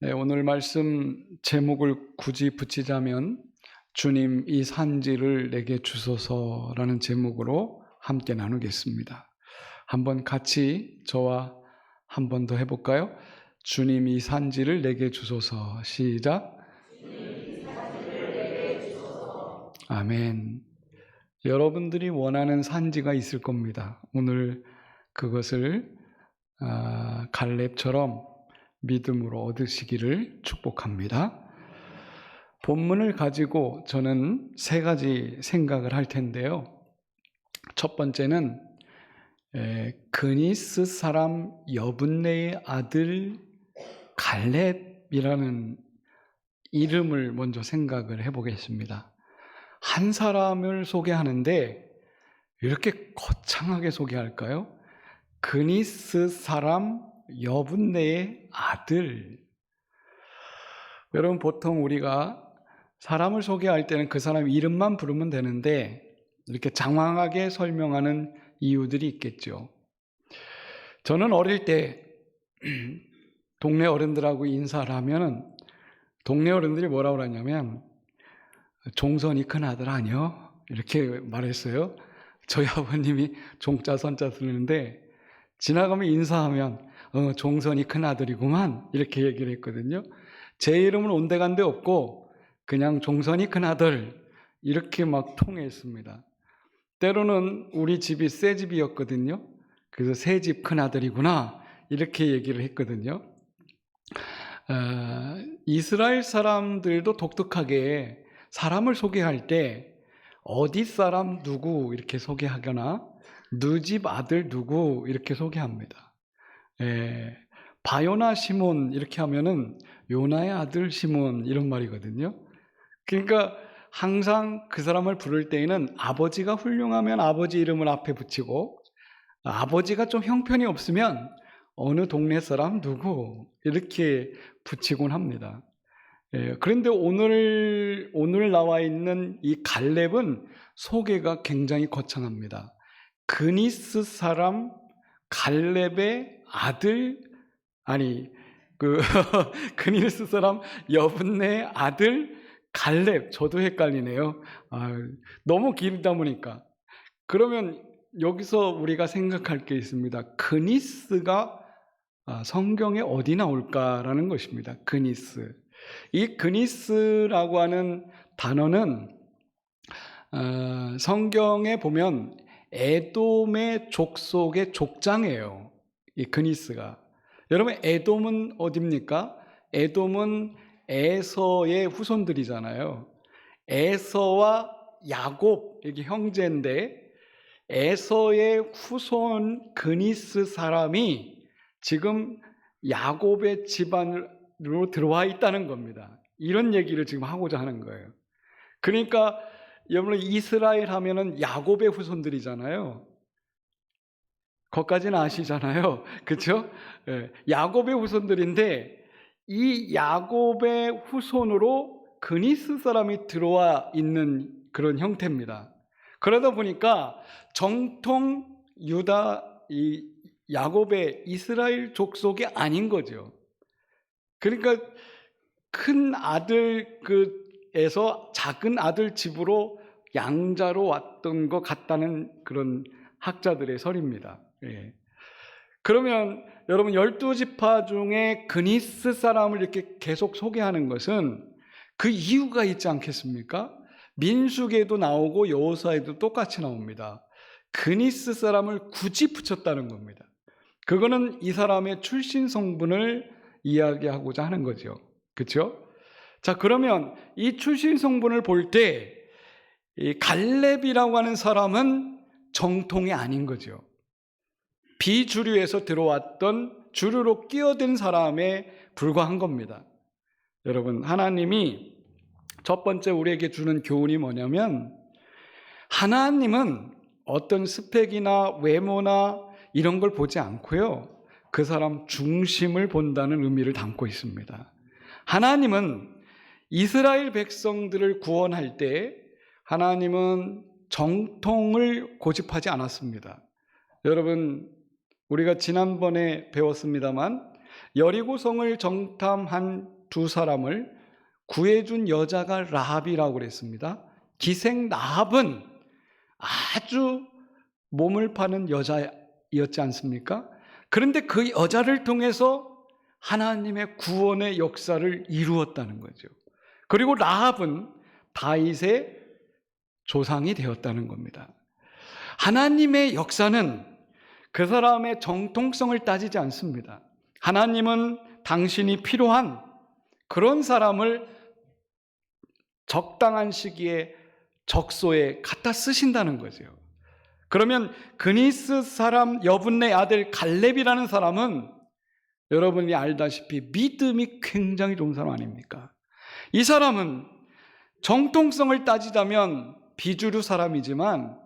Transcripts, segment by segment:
네, 오늘 말씀 제목을 굳이 붙이자면 주님 이 산지를 내게 주소서라는 제목으로 함께 나누겠습니다. 한번 같이 저와 한 번 더 해볼까요? 주님 이 산지를 내게 주소서. 시작. 아멘. 여러분들이 원하는 산지가 있을 겁니다. 오늘 그것을 갈렙처럼 믿음으로 얻으시기를 축복합니다. 본문을 가지고 저는 세 가지 생각을 할 텐데요. 첫 번째는 그니스 사람 여분네의 아들 갈렙이라는 이름을 먼저 생각을 해보겠습니다. 한 사람을 소개하는데 이렇게 거창하게 소개할까요? 그니스 사람 여분네의 아들. 여러분, 보통 우리가 사람을 소개할 때는 그 사람 이름만 부르면 되는데 이렇게 장황하게 설명하는 이유들이 있겠죠. 저는 어릴 때 동네 어른들하고 인사를 하면은 동네 어른들이 뭐라고 하냐면 종선이 큰 아들 아니요? 이렇게 말했어요. 저희 아버님이 종자 선자 쓰는데 지나가면 인사하면 종선이 큰 아들이구만 이렇게 얘기를 했거든요. 제 이름은 온데간데 없고 그냥 종선이 큰 아들 이렇게 막 통했습니다. 때로는 우리 집이 새 집이었거든요. 그래서 새 집 큰 아들이구나 이렇게 얘기를 했거든요. 이스라엘 사람들도 독특하게 사람을 소개할 때 어디 사람 누구 이렇게 소개하거나 누 집 아들 누구 이렇게 소개합니다. 바요나 시몬 이렇게 하면은 요나의 아들 시몬 이런 말이거든요. 그러니까 항상 그 사람을 부를 때에는 아버지가 훌륭하면 아버지 이름을 앞에 붙이고 아버지가 좀 형편이 없으면 어느 동네 사람 누구 이렇게 붙이곤 합니다. 그런데 오늘 나와 있는 이 갈렙은 소개가 굉장히 거창합니다. 그니스 사람 갈렙의 아들, 그니스 사람 여분네 아들 갈렙. 저도 헷갈리네요. 너무 길다 보니까. 그러면 여기서 우리가 생각할 게 있습니다. 그니스가 성경에 어디 나올까라는 것입니다. 그니스. 이 그니스라고 하는 단어는 성경에 보면 에돔의 족속의 족장이에요. 이 그니스가. 여러분, 에돔은 어디입니까? 에돔은 에서의 후손들이잖아요. 에서와 야곱, 이게 형제인데 에서의 후손 그니스 사람이 지금 야곱의 집안으로 들어와 있다는 겁니다. 이런 얘기를 지금 하고자 하는 거예요. 그러니까 여러분, 이스라엘 하면은 야곱의 후손들이잖아요. 거기까지는 아시잖아요. 그렇죠? 야곱의 후손들인데 이 야곱의 후손으로 그니스 사람이 들어와 있는 그런 형태입니다. 그러다 보니까 정통 유다 이 야곱의 이스라엘 족속이 아닌 거죠. 그러니까 큰 아들에서 작은 아들 집으로 양자로 왔던 것 같다는 그런 학자들의 설입니다. 그러면 여러분 12지파 중에 그니스 사람을 이렇게 계속 소개하는 것은 그 이유가 있지 않겠습니까? 민수기에도 나오고 여호수아에도 똑같이 나옵니다. 그니스 사람을 굳이 붙였다는 겁니다. 그거는 이 사람의 출신 성분을 이야기하고자 하는 거죠. 그렇죠? 자, 그러면 이 출신 성분을 볼 때 이 갈렙이라고 하는 사람은 정통이 아닌 거죠. 비주류에서 들어왔던 주류로 끼어든 사람에 불과한 겁니다. 여러분, 하나님이 첫 번째 우리에게 주는 교훈이 뭐냐면 하나님은 어떤 스펙이나 외모나 이런 걸 보지 않고요. 그 사람 중심을 본다는 의미를 담고 있습니다. 하나님은 이스라엘 백성들을 구원할 때 하나님은 정통을 고집하지 않았습니다. 여러분, 우리가 지난번에 배웠습니다만 여리고성을 정탐한 두 사람을 구해준 여자가 라합이라고 그랬습니다. 기생 라합은 아주 몸을 파는 여자였지 않습니까? 그런데 그 여자를 통해서 하나님의 구원의 역사를 이루었다는 거죠. 그리고 라합은 다윗의 조상이 되었다는 겁니다. 하나님의 역사는 그 사람의 정통성을 따지지 않습니다. 하나님은 당신이 필요한 그런 사람을 적당한 시기에 적소에 갖다 쓰신다는 거죠. 그러면 그니스 사람 여분네 아들 갈렙이라는 사람은 여러분이 알다시피 믿음이 굉장히 좋은 사람 아닙니까? 이 사람은 정통성을 따지자면 비주류 사람이지만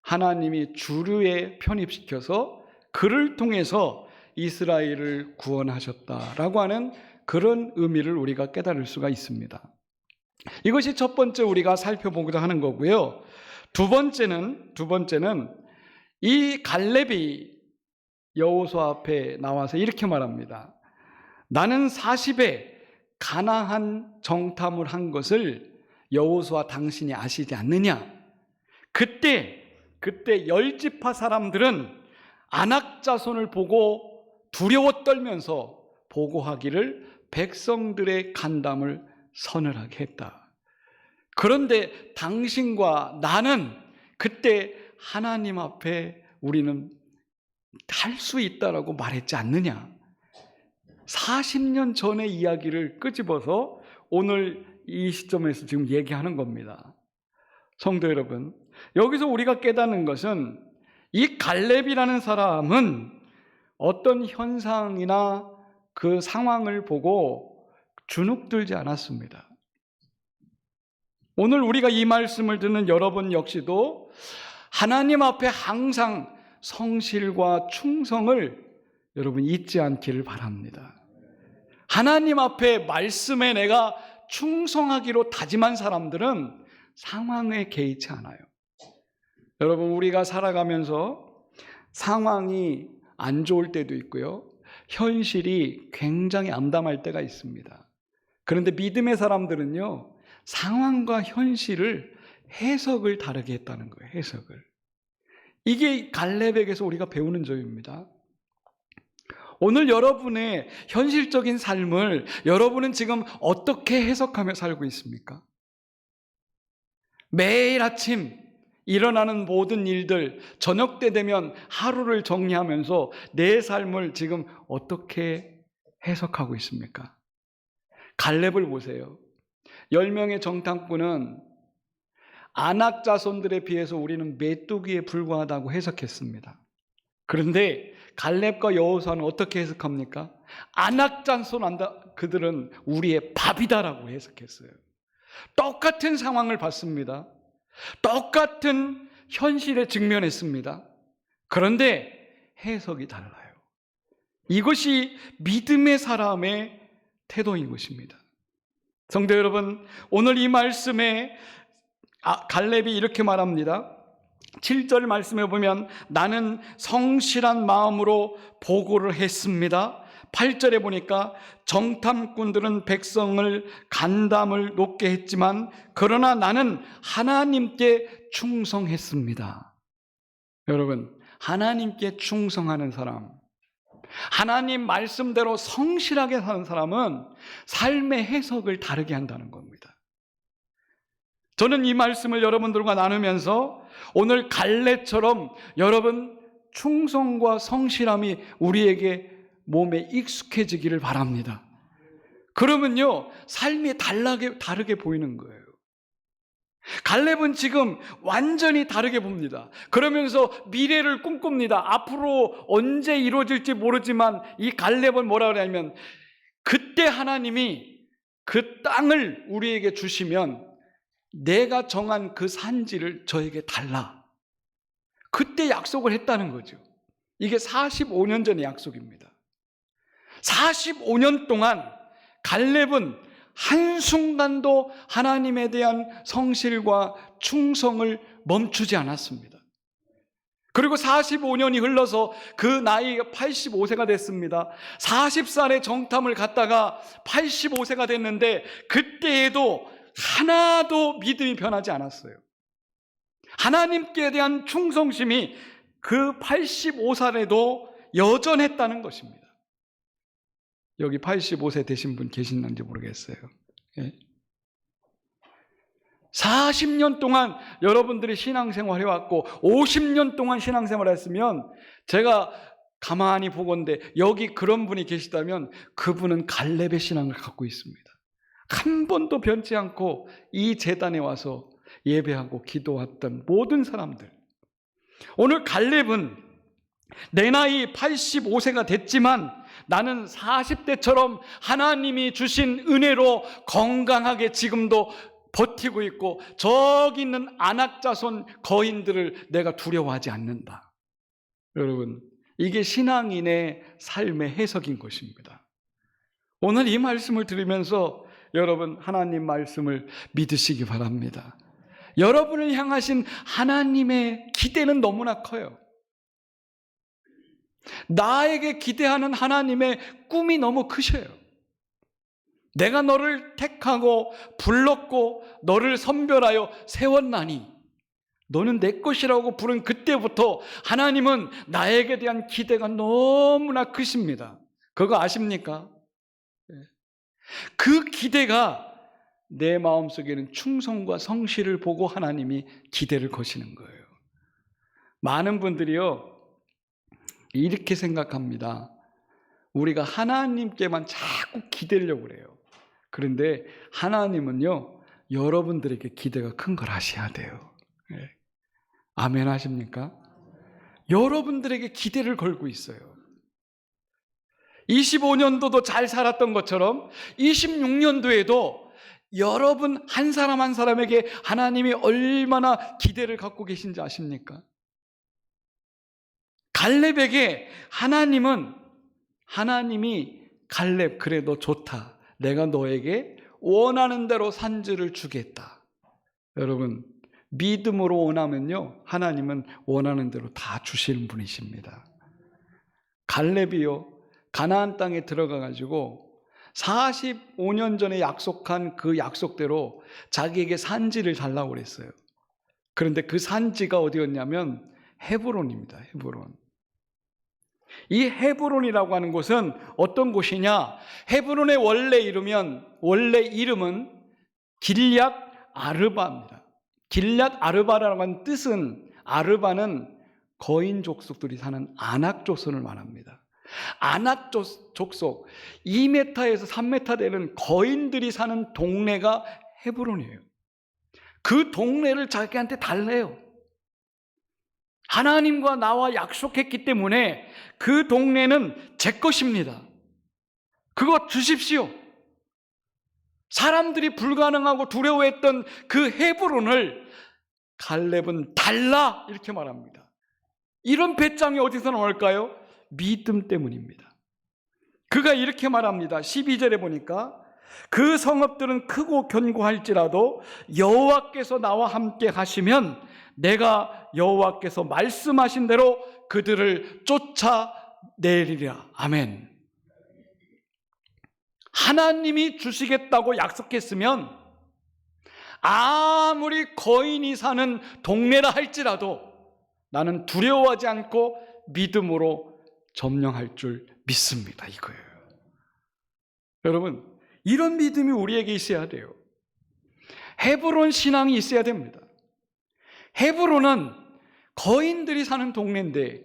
하나님이 주류에 편입시켜서 그를 통해서 이스라엘을 구원하셨다라고 하는 그런 의미를 우리가 깨달을 수가 있습니다. 이것이 첫 번째 우리가 살펴보고자 하는 거고요. 두 번째는 이 갈렙이 여호수아 앞에 나와서 이렇게 말합니다. 나는 40에 가나안 정탐을 한 것을 여호수아 당신이 아시지 않느냐? 그때 10지파 사람들은 아낙 자손을 보고 두려워 떨면서 보고하기를 백성들의 간담을 서늘하게 했다. 그런데 당신과 나는 그때 하나님 앞에 우리는 할 수 있다라고 말했지 않느냐? 40년 전의 이야기를 끄집어서 오늘 이 시점에서 지금 얘기하는 겁니다. 성도 여러분, 여기서 우리가 깨닫는 것은 이 갈렙이라는 사람은 어떤 현상이나 그 상황을 보고 주눅들지 않았습니다. 오늘 우리가 이 말씀을 듣는 여러분 역시도 하나님 앞에 항상 성실과 충성을 여러분 잊지 않기를 바랍니다. 하나님 앞에 말씀에 내가 충성하기로 다짐한 사람들은 상황에 개의치 않아요. 여러분, 우리가 살아가면서 상황이 안 좋을 때도 있고요, 현실이 굉장히 암담할 때가 있습니다. 그런데 믿음의 사람들은요, 상황과 현실을 해석을 다르게 했다는 거예요. 해석을. 이게 갈렙에게서 우리가 배우는 점입니다. 오늘 여러분의 현실적인 삶을 여러분은 지금 어떻게 해석하며 살고 있습니까? 매일 아침 일어나는 모든 일들, 저녁 때 되면 하루를 정리하면서 내 삶을 지금 어떻게 해석하고 있습니까? 갈렙을 보세요. 10명의 정탐꾼은 아낙 자손들에 비해서 우리는 메뚜기에 불과하다고 해석했습니다. 그런데 갈렙과 여호수아는 어떻게 해석합니까? 아낙 자손 그들은 우리의 밥이다라고 해석했어요. 똑같은 상황을 봤습니다. 똑같은 현실에 직면했습니다. 그런데 해석이 달라요. 이것이 믿음의 사람의 태도인 것입니다. 성도 여러분, 오늘 이 말씀에 갈렙이 이렇게 말합니다. 7절 말씀에 보면 나는 성실한 마음으로 보고를 했습니다. 8절에 보니까 정탐꾼들은 백성을 간담을 높게 했지만 그러나 나는 하나님께 충성했습니다. 여러분, 하나님께 충성하는 사람, 하나님 말씀대로 성실하게 사는 사람은 삶의 해석을 다르게 한다는 겁니다. 저는 이 말씀을 여러분들과 나누면서 오늘 갈렙처럼 여러분 충성과 성실함이 우리에게 몸에 익숙해지기를 바랍니다. 그러면요, 삶이 다르게 보이는 거예요. 갈렙은 지금 완전히 다르게 봅니다. 그러면서 미래를 꿈꿉니다. 앞으로 언제 이루어질지 모르지만 이 갈렙은 뭐라 그러냐면 그때 하나님이 그 땅을 우리에게 주시면 내가 정한 그 산지를 저에게 달라. 그때 약속을 했다는 거죠. 이게 45년 전의 약속입니다. 45년 동안 갈렙은 한순간도 하나님에 대한 성실과 충성을 멈추지 않았습니다. 그리고 45년이 흘러서 그 나이가 85세가 됐습니다. 40살에 정탐을 갔다가 85세가 됐는데 그때에도 하나도 믿음이 변하지 않았어요. 하나님께 대한 충성심이 그 85살에도 여전했다는 것입니다. 여기 85세 되신 분 계시는지 모르겠어요. 예. 40년 동안 여러분들이 신앙생활 해왔고 50년 동안 신앙생활 했으면 제가 가만히 보건대 여기 그런 분이 계시다면 그분은 갈렙의 신앙을 갖고 있습니다. 한 번도 변치 않고 이 제단에 와서 예배하고 기도했던 모든 사람들. 오늘 갈렙은 내 나이 85세가 됐지만 나는 40대처럼 하나님이 주신 은혜로 건강하게 지금도 버티고 있고 저기 있는 안악자손 거인들을 내가 두려워하지 않는다. 여러분, 이게 신앙인의 삶의 해석인 것입니다. 오늘 이 말씀을 들으면서 여러분 하나님 말씀을 믿으시기 바랍니다. 여러분을 향하신 하나님의 기대는 너무나 커요. 나에게 기대하는 하나님의 꿈이 너무 크셔요. 내가 너를 택하고 불렀고 너를 선별하여 세웠나니 너는 내 것이라고 부른 그때부터 하나님은 나에게 대한 기대가 너무나 크십니다. 그거 아십니까? 그 기대가 내 마음속에는 충성과 성실을 보고 하나님이 기대를 거시는 거예요. 많은 분들이요 이렇게 생각합니다. 우리가 하나님께만 자꾸 기대려고 그래요. 그런데 하나님은요 여러분들에게 기대가 큰 걸 아셔야 돼요. 네. 아멘 하십니까? 여러분들에게 기대를 걸고 있어요. 25년도도 잘 살았던 것처럼 26년도에도 여러분 한 사람 한 사람에게 하나님이 얼마나 기대를 갖고 계신지 아십니까? 갈렙에게 하나님이 갈렙 그래 너 좋다. 내가 너에게 원하는 대로 산지를 주겠다. 여러분 믿음으로 원하면요 하나님은 원하는 대로 다 주시는 분이십니다. 갈렙이요 가나안 땅에 들어가 가지고 45년 전에 약속한 그 약속대로 자기에게 산지를 달라고 그랬어요. 그런데 그 산지가 어디였냐면 헤브론입니다. 헤브론. 이 헤브론이라고 하는 곳은 어떤 곳이냐? 헤브론의 원래 이름은 길앗 아르바입니다. 길앗 아르바라고 하는 뜻은 아르바는 거인 족속들이 사는 아낙 조선을 말합니다. 아낙 족속 2m에서 3m 되는 거인들이 사는 동네가 헤브론이에요. 그 동네를 자기한테 달래요. 하나님과 나와 약속했기 때문에 그 동네는 제 것입니다. 그거 주십시오. 사람들이 불가능하고 두려워했던 그 헤브론을 갈렙은 달라 이렇게 말합니다. 이런 배짱이 어디서 나올까요? 믿음 때문입니다. 그가 이렇게 말합니다. 12절에 보니까 그 성읍들은 크고 견고할지라도 여호와께서 나와 함께 하시면 내가 여호와께서 말씀하신 대로 그들을 쫓아내리라. 아멘. 하나님이 주시겠다고 약속했으면 아무리 거인이 사는 동네라 할지라도 나는 두려워하지 않고 믿음으로 점령할 줄 믿습니다. 이거예요. 여러분, 이런 믿음이 우리에게 있어야 돼요. 헤브론 신앙이 있어야 됩니다. 헤브론은 거인들이 사는 동네인데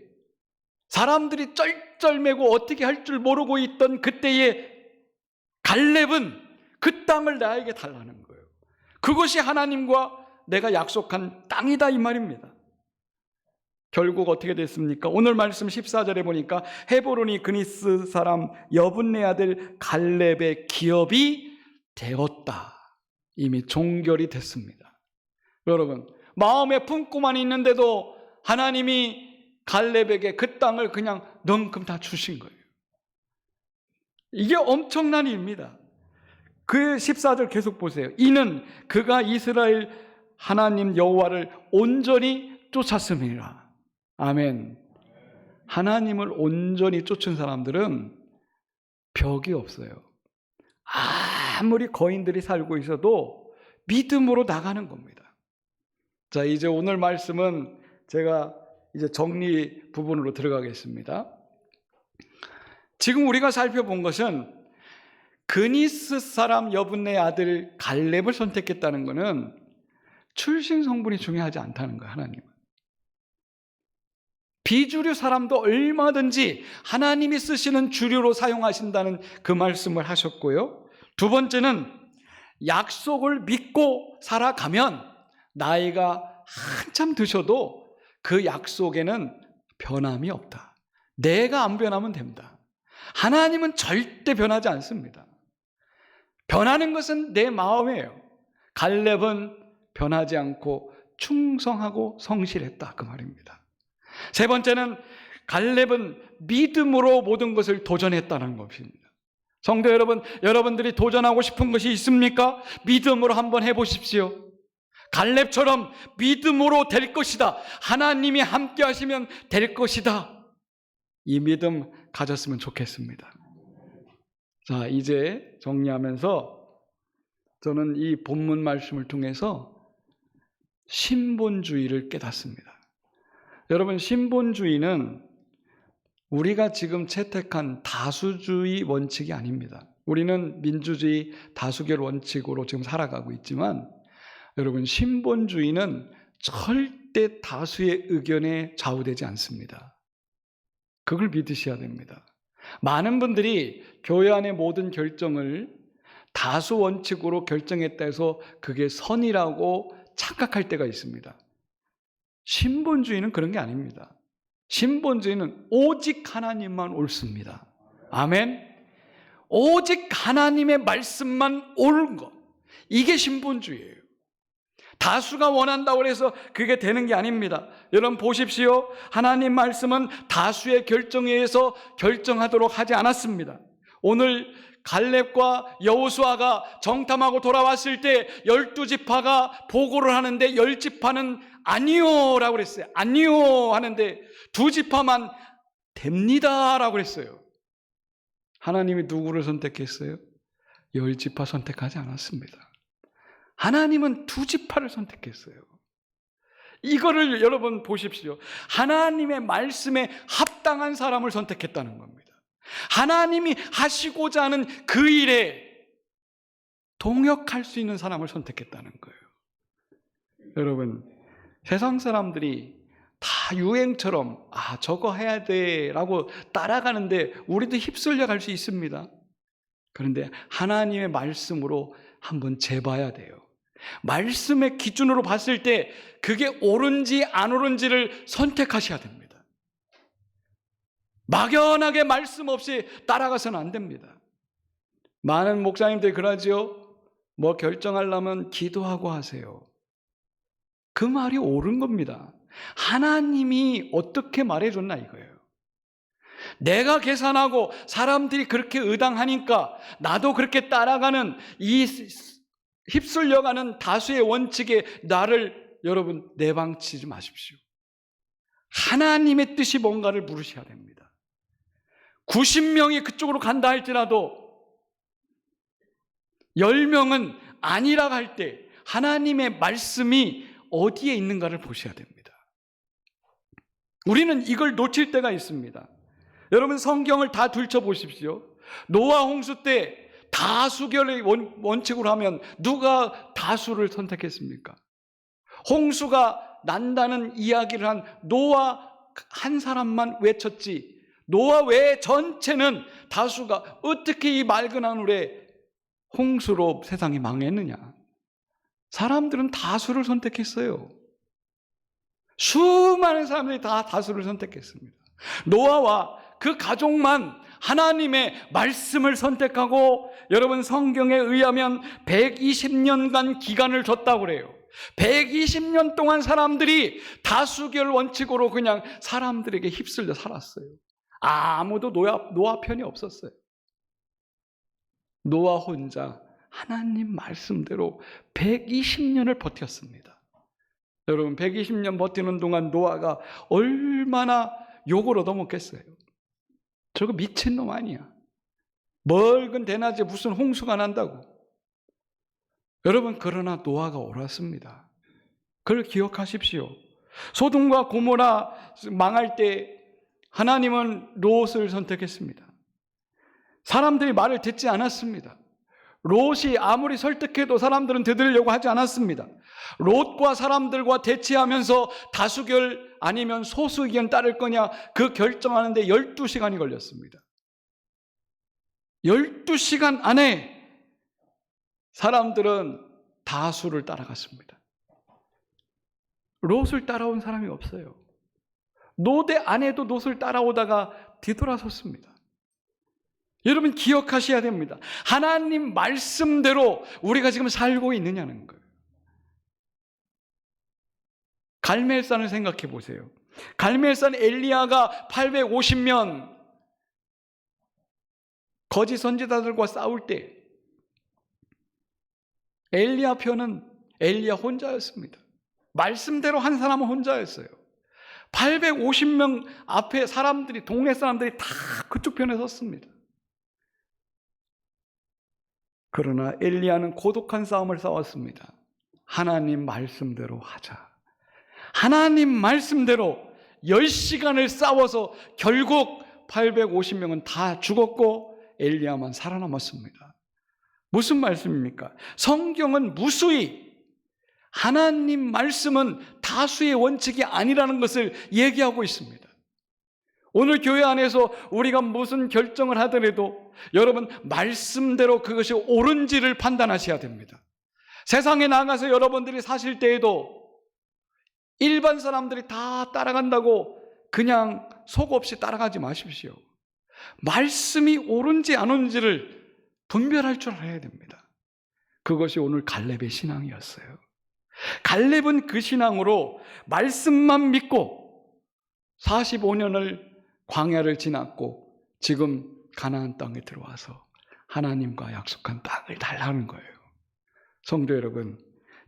사람들이 쩔쩔매고 어떻게 할 줄 모르고 있던 그때의 갈렙은 그 땅을 나에게 달라는 거예요. 그것이 하나님과 내가 약속한 땅이다 이 말입니다. 결국 어떻게 됐습니까? 오늘 말씀 14절에 보니까 헤브론이 그니스 사람 여분네 아들 갈렙의 기업이 되었다. 이미 종결이 됐습니다. 여러분, 마음에 품고만 있는데도 하나님이 갈렙에게 그 땅을 그냥 넝큼 다 주신 거예요. 이게 엄청난 일입니다. 그 14절 계속 보세요. 이는 그가 이스라엘 하나님 여호와를 온전히 쫓았음이라. 아멘. 하나님을 온전히 쫓은 사람들은 벽이 없어요. 아무리 거인들이 살고 있어도 믿음으로 나가는 겁니다. 자, 이제 오늘 말씀은 제가 이제 정리 부분으로 들어가겠습니다. 지금 우리가 살펴본 것은 그니스 사람 여분네 아들 갈렙을 선택했다는 것은 출신 성분이 중요하지 않다는 거예요. 하나님은 비주류 사람도 얼마든지 하나님이 쓰시는 주류로 사용하신다는 그 말씀을 하셨고요. 두 번째는 약속을 믿고 살아가면 나이가 한참 드셔도 그 약속에는 변함이 없다. 내가 안 변하면 됩니다. 하나님은 절대 변하지 않습니다. 변하는 것은 내 마음이에요. 갈렙은 변하지 않고 충성하고 성실했다, 그 말입니다. 세 번째는 갈렙은 믿음으로 모든 것을 도전했다는 것입니다. 성도 여러분, 여러분들이 도전하고 싶은 것이 있습니까? 믿음으로 한번 해보십시오. 갈렙처럼 믿음으로 될 것이다. 하나님이 함께 하시면 될 것이다. 이 믿음 가졌으면 좋겠습니다. 자, 이제 정리하면서 저는 이 본문 말씀을 통해서 신본주의를 깨닫습니다. 여러분, 신본주의는 우리가 지금 채택한 다수주의 원칙이 아닙니다. 우리는 민주주의 다수결 원칙으로 지금 살아가고 있지만 여러분, 신본주의는 절대 다수의 의견에 좌우되지 않습니다. 그걸 믿으셔야 됩니다. 많은 분들이 교회 안의 모든 결정을 다수 원칙으로 결정했다 해서 그게 선이라고 착각할 때가 있습니다. 신본주의는 그런 게 아닙니다. 신본주의는 오직 하나님만 옳습니다. 아멘. 오직 하나님의 말씀만 옳은 것, 이게 신본주의예요. 다수가 원한다고 해서 그게 되는 게 아닙니다. 여러분 보십시오. 하나님 말씀은 다수의 결정에 의해서 결정하도록 하지 않았습니다. 오늘 갈렙과 여호수아가 정탐하고 돌아왔을 때 12지파가 보고를 하는데 10지파는 아니요 라고 그랬어요. 아니요 하는데 2지파만 됩니다 라고 그랬어요. 하나님이 누구를 선택했어요? 10지파 선택하지 않았습니다. 하나님은 2지파를 선택했어요. 이거를 여러분 보십시오. 하나님의 말씀에 합당한 사람을 선택했다는 겁니다. 하나님이 하시고자 하는 그 일에 동역할 수 있는 사람을 선택했다는 거예요. 여러분, 세상 사람들이 다 유행처럼 저거 해야 돼 라고 따라가는데 우리도 휩쓸려 갈 수 있습니다. 그런데 하나님의 말씀으로 한번 재봐야 돼요. 말씀의 기준으로 봤을 때 그게 옳은지 안 옳은지를 선택하셔야 됩니다. 막연하게 말씀 없이 따라가서는 안 됩니다. 많은 목사님들이 그러지요. 뭐 결정하려면 기도하고 하세요. 그 말이 옳은 겁니다. 하나님이 어떻게 말해줬나 이거예요. 내가 계산하고 사람들이 그렇게 의당하니까 나도 그렇게 따라가는 이 휩쓸려가는 다수의 원칙에 나를 여러분 내방치지 마십시오. 하나님의 뜻이 뭔가를 물으셔야 됩니다. 90명이 그쪽으로 간다 할지라도 10명은 아니라 할 때 하나님의 말씀이 어디에 있는가를 보셔야 됩니다. 우리는 이걸 놓칠 때가 있습니다. 여러분 성경을 다 들춰보십시오. 노아 홍수 때 다수결의 원칙으로 하면 누가 다수를 선택했습니까? 홍수가 난다는 이야기를 한 노아 한 사람만 외쳤지 노아 외 전체는 다수가 어떻게 이 맑은 하늘에 홍수로 세상이 망했느냐? 사람들은 다수를 선택했어요. 수많은 사람들이 다 다수를 선택했습니다. 노아와 그 가족만 하나님의 말씀을 선택하고 여러분 성경에 의하면 120년간 기간을 줬다고 그래요. 120년 동안 사람들이 다수결 원칙으로 그냥 사람들에게 휩쓸려 살았어요. 아무도 노아 편이 없었어요. 노아 혼자 하나님 말씀대로 120년을 버텼습니다. 여러분 120년 버티는 동안 노아가 얼마나 욕을 얻어먹겠어요. 저거 미친놈 아니야. 멀건 대낮에 무슨 홍수가 난다고. 여러분 그러나 노아가 옳았습니다. 그걸 기억하십시오. 소돔과 고모라 망할 때 하나님은 롯을 선택했습니다. 사람들이 말을 듣지 않았습니다. 롯이 아무리 설득해도 사람들은 들으려고 하지 않았습니다. 롯과 사람들과 대치하면서 다수결 아니면 소수 의견 따를 거냐 그 결정하는데 12시간이 걸렸습니다. 12시간 안에 사람들은 다수를 따라갔습니다. 롯을 따라온 사람이 없어요. 롯의 아내도 롯을 따라오다가 뒤돌아섰습니다. 여러분 기억하셔야 됩니다. 하나님 말씀대로 우리가 지금 살고 있느냐는 거예요. 갈멜산을 생각해 보세요. 갈멜산 엘리야가 850년 거짓 선지자들과 싸울 때 엘리야 편은 엘리야 혼자였습니다. 말씀대로 한 사람은 혼자였어요. 850명 앞에 사람들이, 동네 사람들이 다 그쪽 편에 섰습니다. 그러나 엘리야는 고독한 싸움을 싸웠습니다. 하나님 말씀대로 하자. 하나님 말씀대로 10시간을 싸워서 결국 850명은 다 죽었고 엘리야만 살아남았습니다. 무슨 말씀입니까? 성경은 무수히 하나님 말씀은 다수의 원칙이 아니라는 것을 얘기하고 있습니다. 오늘 교회 안에서 우리가 무슨 결정을 하더라도 여러분 말씀대로 그것이 옳은지를 판단하셔야 됩니다. 세상에 나가서 여러분들이 사실 때에도 일반 사람들이 다 따라간다고 그냥 속 없이 따라가지 마십시오. 말씀이 옳은지 안 옳은지를 분별할 줄 알아야 됩니다. 그것이 오늘 갈렙의 신앙이었어요. 갈렙은 그 신앙으로 말씀만 믿고 45년을 광야를 지났고 지금 가나안 땅에 들어와서 하나님과 약속한 땅을 달라는 거예요. 성도 여러분,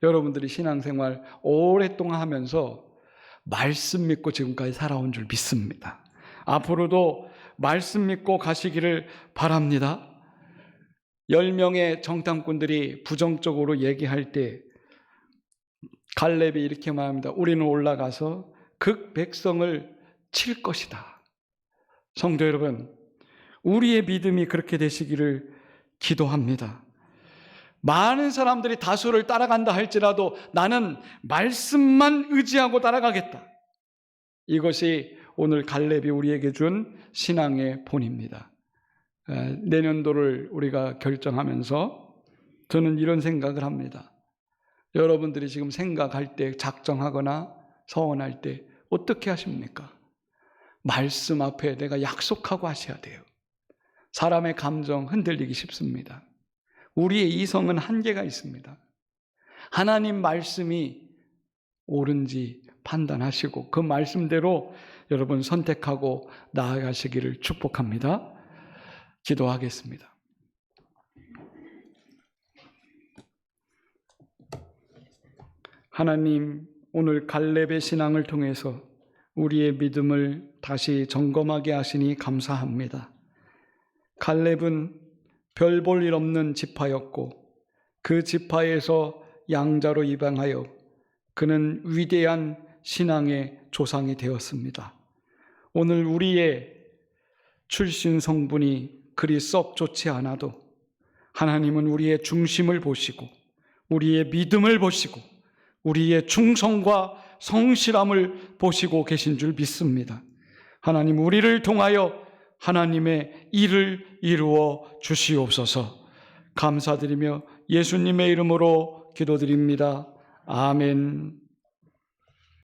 여러분들이 신앙생활 오랫동안 하면서 말씀 믿고 지금까지 살아온 줄 믿습니다. 앞으로도 말씀 믿고 가시기를 바랍니다. 10명의 정탐꾼들이 부정적으로 얘기할 때 갈렙이 이렇게 말합니다. 우리는 올라가서 극 백성을 칠 것이다. 성도 여러분, 우리의 믿음이 그렇게 되시기를 기도합니다. 많은 사람들이 다수를 따라간다 할지라도 나는 말씀만 의지하고 따라가겠다. 이것이 오늘 갈렙이 우리에게 준 신앙의 본입니다. 내년도를 우리가 결정하면서 저는 이런 생각을 합니다. 여러분들이 지금 생각할 때, 작정하거나 서원할 때 어떻게 하십니까? 말씀 앞에 내가 약속하고 하셔야 돼요. 사람의 감정 흔들리기 쉽습니다. 우리의 이성은 한계가 있습니다. 하나님 말씀이 옳은지 판단하시고 그 말씀대로 여러분 선택하고 나아가시기를 축복합니다. 기도하겠습니다. 하나님, 오늘 갈렙의 신앙을 통해서 우리의 믿음을 다시 점검하게 하시니 감사합니다. 갈렙은 별 볼 일 없는 지파였고 그 지파에서 양자로 입양하여 그는 위대한 신앙의 조상이 되었습니다. 오늘 우리의 출신 성분이 그리 썩 좋지 않아도 하나님은 우리의 중심을 보시고 우리의 믿음을 보시고 우리의 충성과 성실함을 보시고 계신 줄 믿습니다. 하나님, 우리를 통하여 하나님의 일을 이루어 주시옵소서. 감사드리며 예수님의 이름으로 기도드립니다. 아멘.